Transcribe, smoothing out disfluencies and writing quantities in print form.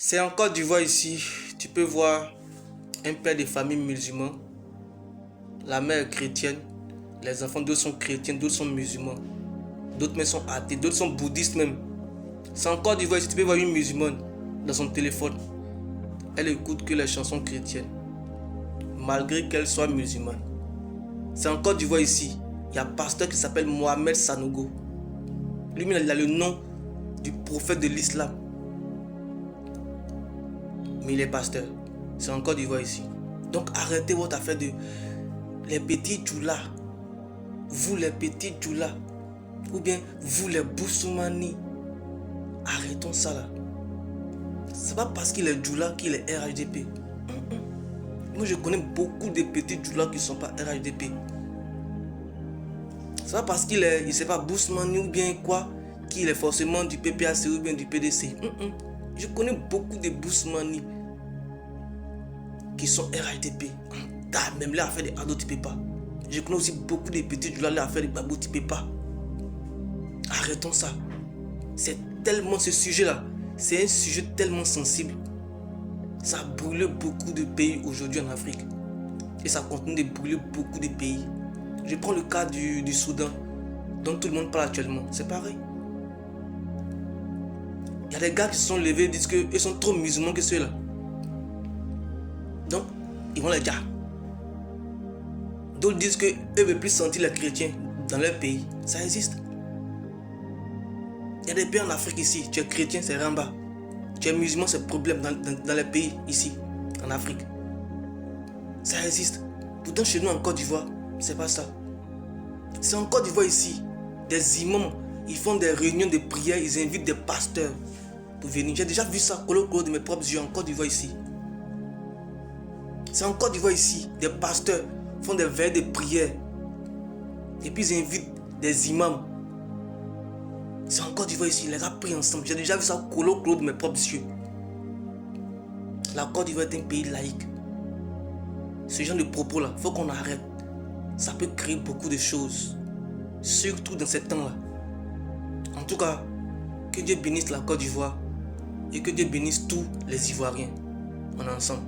C'est en Côte d'Ivoire ici, tu peux voir un père de famille musulman, la mère est chrétienne, les enfants d'autres sont chrétiens, d'autres sont musulmans, d'autres même sont athées, d'autres sont bouddhistes même. C'est en Côte d'Ivoire ici, tu peux voir une musulmane dans son téléphone, elle écoute que les chansons chrétiennes, malgré qu'elle soit musulmane. C'est en Côte d'Ivoire ici, il y a un pasteur qui s'appelle Mohamed Sanogo. Lui, il a le nom du prophète de l'islam. Mais il est pasteur. C'est en Côte d'Ivoire ici. Donc arrêtez votre affaire de les petits djoulas. Vous les petits djoulas. Ou bien vous les boussoumani. Arrêtons ça là. C'est pas parce qu'il est djoula qu'il est RHDP. Moi je connais beaucoup de petits djoulas qui ne sont pas RHDP. C'est pas parce qu'il est, il sait pas, boussoumani ou bien quoi, qu'il est forcément du PPAC ou bien du PDC. Je connais beaucoup de boussoumani qui sont RHDP. Même là, à faire des ados, tu peux pas. Je connais aussi beaucoup de petits djoulas là à faire des babous, tu peux pas. Arrêtons ça. C'est tellement ce sujet-là. C'est un sujet tellement sensible. Ça a brûlé beaucoup de pays aujourd'hui en Afrique. Et ça continue de brûler beaucoup de pays. Je prends le cas du Soudan, dont tout le monde parle actuellement. C'est pareil. Il y a des gars qui se sont levés et disent qu'ils sont trop musulmans que ceux-là. Donc, ils vont les dire. D'autres disent qu'ils ne veulent plus sentir les chrétiens dans leur pays. Ça existe. Il y a des pays en Afrique ici. Tu es chrétien, c'est Ramba. Tu es musulman, c'est problème dans les pays ici, en Afrique. Ça existe. Pourtant, chez nous, en Côte d'Ivoire, c'est pas ça. C'est en Côte d'Ivoire ici. Des imams, ils font des réunions de prière, ils invitent des pasteurs pour venir. J'ai déjà vu ça colo de mes propres yeux en Côte d'Ivoire ici. C'est en Côte d'Ivoire ici. Des pasteurs font des veillées de prière. Et puis ils invitent des imams. C'est en Côte d'Ivoire ici. Les gars prient ensemble. J'ai déjà vu ça colo de mes propres yeux. La Côte d'Ivoire est un pays laïque. Ce genre de propos là, il faut qu'on arrête. Ça peut créer beaucoup de choses. Surtout dans ces temps là. En tout cas, que Dieu bénisse la Côte d'Ivoire. Et que Dieu bénisse tous les Ivoiriens. On est ensemble.